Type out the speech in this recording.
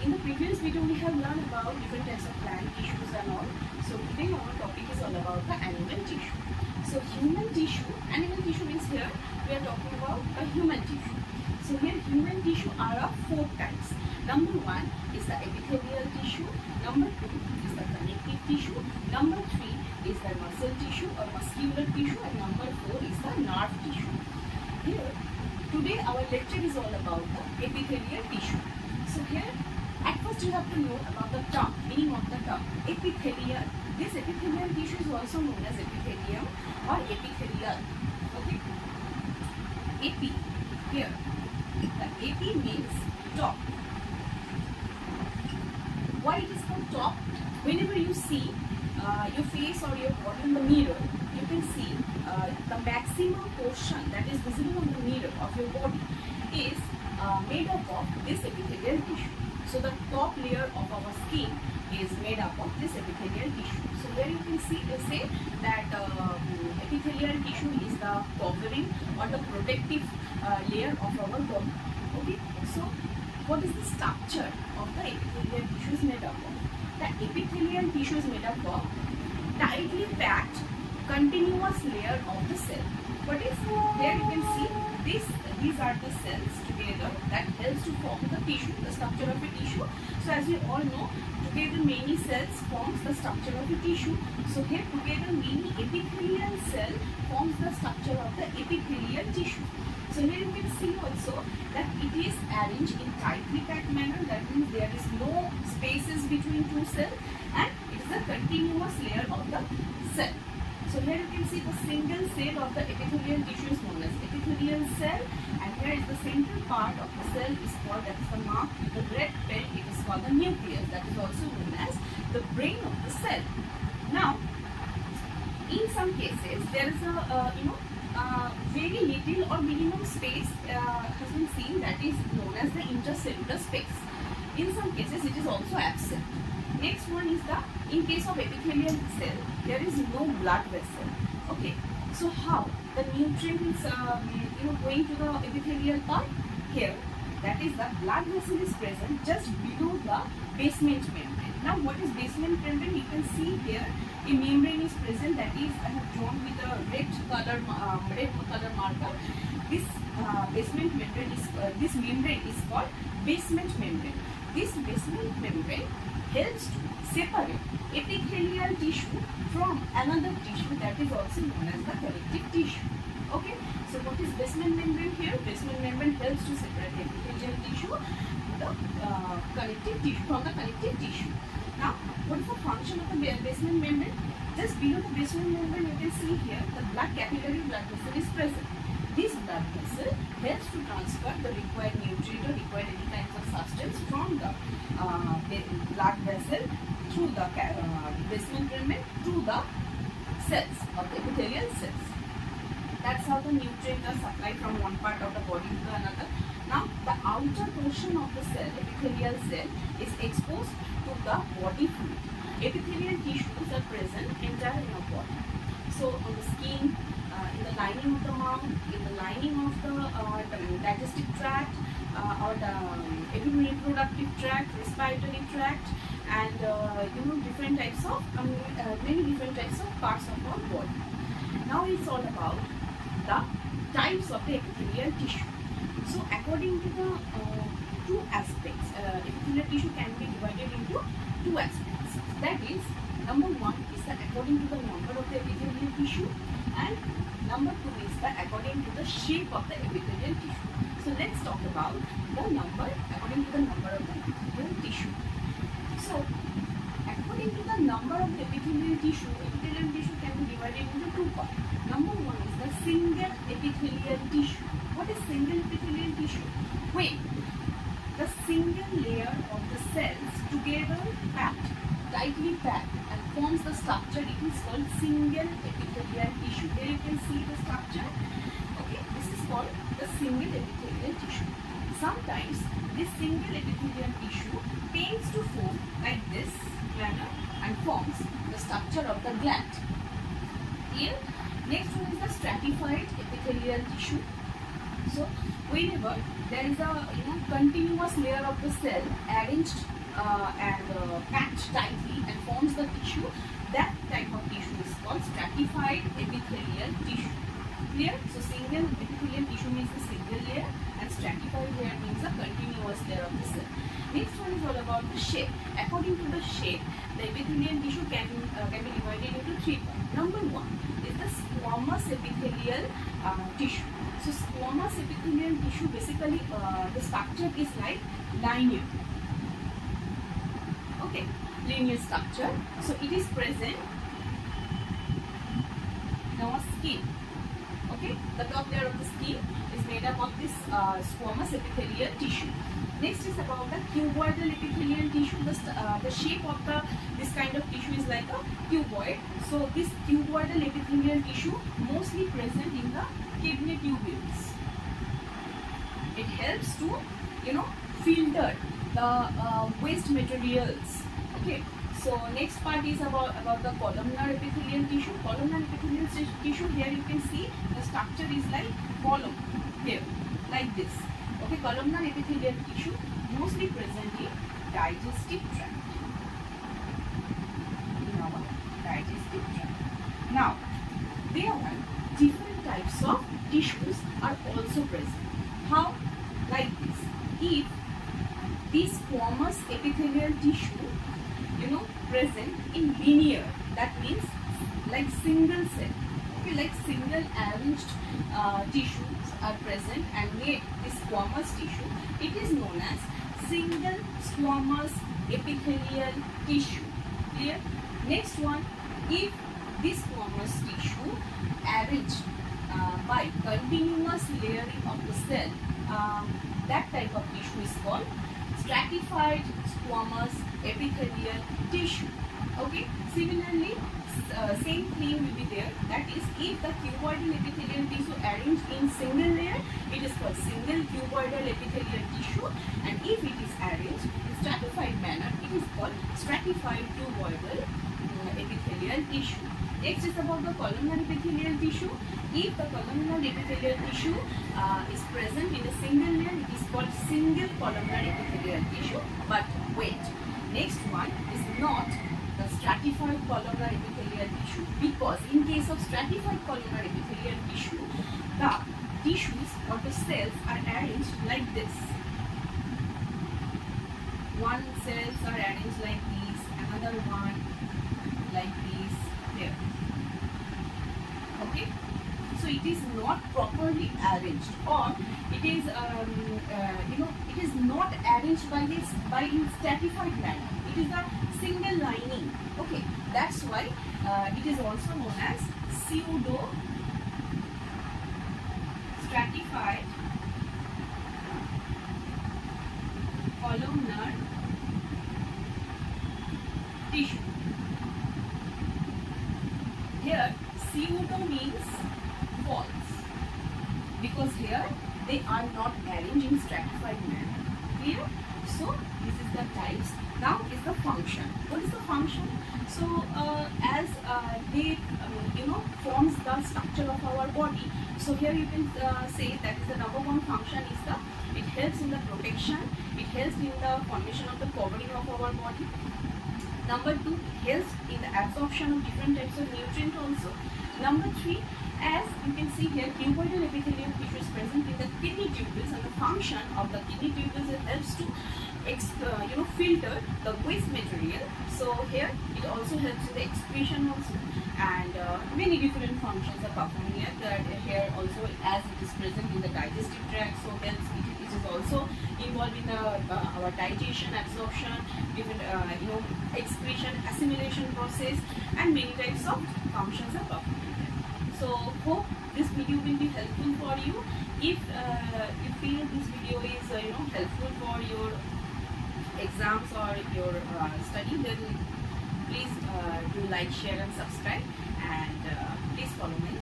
in the previous video we have learned about different types of plant tissues and all. So today our topic is all about the animal tissue. So human tissue, animal tissue means here we are talking about a human tissue. So here human tissue are of 4 types. Number 1 is the epithelial tissue, number 2 is the connective tissue, number 3 is the muscle tissue or muscular tissue, and number 4 is the nerve tissue. Here today our lecture is all about the epithelial tissue. So here at first you have to know about the term, meaning of the term epithelial. This epithelial tissue is also known as epithelium or epithelial. Okay, epi, here the epi means top. Why it is called top? Whenever you see your face or your body in the mirror, you can see the maximum portion that is visible on the mirror of your body is made up of this epithelial tissue. So the top layer of our skin is made up of this epithelial tissue. So here you can see, say that epithelial tissue is the covering or the protective layer of our body. Okay, so what is the structure of the epithelial tissue is made up of? The epithelial tissue is made up of tightly packed continuous layer of the cell. What is here you can see these are the cells together that helps to form the tissue, the structure of a tissue. So as you all know, together many cells forms the structure of a tissue. So here together many epithelial cell forms the structure of the epithelial tissue. So here you can see also that it is arranged in tightly packed manner. That means there is no spaces between two cells and it is a continuous layer of the cell. So here you can see the single cell of the epithelial tissue is known as epithelial cell, and here is the central part of the cell is called, that is the mark with the red pen, it is called the nucleus, that is also known as the brain of the cell. Now in some cases there is a very little or minimum space has been seen, that is known as the intercellular space. In some cases it is also absent. Next one is the, in case of epithelial cell, there is no blood vessel. Okay, so how the nutrients going to the epithelial part? Here, that is the blood vessel is present just below the basement membrane. Now what is basement membrane? You can see here a membrane is present, that is I have drawn with a red color marker. This basement membrane is this membrane is called basement membrane. This basement membrane helps to separate epithelial tissue from another tissue that is also known as the connective tissue. Okay, so what is basement membrane here? Basement membrane helps to separate epithelial tissue to the connective tissue from the connective tissue. Now, what is the function of the basement membrane? Just below the basement membrane, you can see here the capillary blood vessel is present. This blood vessel helps to transfer the required nutrient or required any kinds of substance from the blood vessel through the basement membrane to the cells of the epithelial cells. That's how the nutrients are supplied from one part of the body to another. Now the outer portion of the cell, epithelial cell, is exposed to the body fluid. Epithelial tissues are present entire in our body. So on the skin, in the lining of the mouth, in the lining of the digestive tract, or the reproductive tract, respiratory tract, and different types of many different types of parts of our body. Now it's all about the types of the epithelial tissue. So according to the two aspects, epithelial tissue can be divided into two aspects. That is, number 1 is the according to the number of the epithelial tissue, and number 2 is the according to the shape of the epithelial tissue. So let's talk about the number according to the number of the epithelial tissue. So according to the number of the epithelial tissue can be divided into two parts. Number 1 is the single epithelial tissue. What is single epithelial tissue? When the single layer of the cells together tightly packed and forms the structure, it is called single epithelial tissue. Here you can see the structure. Okay, this is called the single epithelial tissue. Sometimes this single epithelial tissue tends to form like this manner and forms the structure of the gland. Here, next one is the stratified epithelial tissue. So whenever there is a continuous layer of the cell arranged and packed tightly and forms the tissue, that type of tissue is called stratified epithelial tissue. Clear? So single epithelial tissue means the single layer, and stratified layer means a continuous layer of the cell. Next one is all about the shape. According to the shape, the epithelial tissue can be divided into 3 parts. Number 1 is the squamous epithelial tissue. So squamous epithelial tissue, basically the structure is like linear. Okay, linear structure. So it is present in our skin. Okay, the top layer of the skin is made up of this squamous epithelial tissue. Next is about the cuboidal epithelial tissue. The shape of this kind of tissue is like a cuboid. So this cuboidal epithelial tissue mostly present in the kidney tubules. It helps to filter the waste materials. Okay. So next part is about the columnar epithelial tissue. Columnar epithelial tissue, here you can see the structure is like column here, like this. Okay, columnar epithelial tissue mostly present in digestive tract. In our digestive tract. Now, there are different types of tissues are also present. How? Like this. If this squamous epithelial tissue present in linear, that means like single cell, okay, like single arranged tissues are present and made this squamous tissue, it is known as single squamous epithelial tissue. Clear? Next one, if this squamous tissue arranged by continuous layering of the cell, that type of tissue is called stratified squamous epithelial tissue. Okay, similarly same thing will be there, that is, if the cuboidal epithelial tissue arranged in single layer, it is called single cuboidal epithelial tissue, and if it is arranged in stratified manner, it is called stratified cuboidal epithelial tissue. Next is about the columnar epithelial tissue. If the columnar epithelial tissue is present in a single layer, it is called single columnar epithelial tissue. But wait, next one is not the stratified columnar epithelial tissue, because in case of stratified columnar epithelial tissue, the tissues or the cells are arranged like this. One cells are arranged like this, another one like this, here. Okay, so it is not properly arranged, or it is it is not arranged by in stratified manner. It is a single lining. Okay, that's why it is also known as pseudo stratified columnar tissue. Here pseudo means false, because here they are not arranged in stratified manner. Clear? So this is the types. Now is the function. What is the function? So as they forms the structure of our body. So here you can say that is the number 1 function is it helps in the protection. It helps in the formation of the covering of our body. Number 2, it helps in the absorption of different types of nutrients also. Number 3, as you can see here, cuboidal epithelial tissue is present in the kidney tubules, and the function of the kidney tubules helps to filter the waste material. So here it also helps in the excretion also, and many different functions are performed here. Here also, as it is present in the digestive tract, so helps it is also involved in our digestion, absorption, different excretion, assimilation process, and many types of functions are performed. So hope this video will be helpful for you. If you feel this video is helpful for your exams or your study, then please do like, share and subscribe, and please follow me.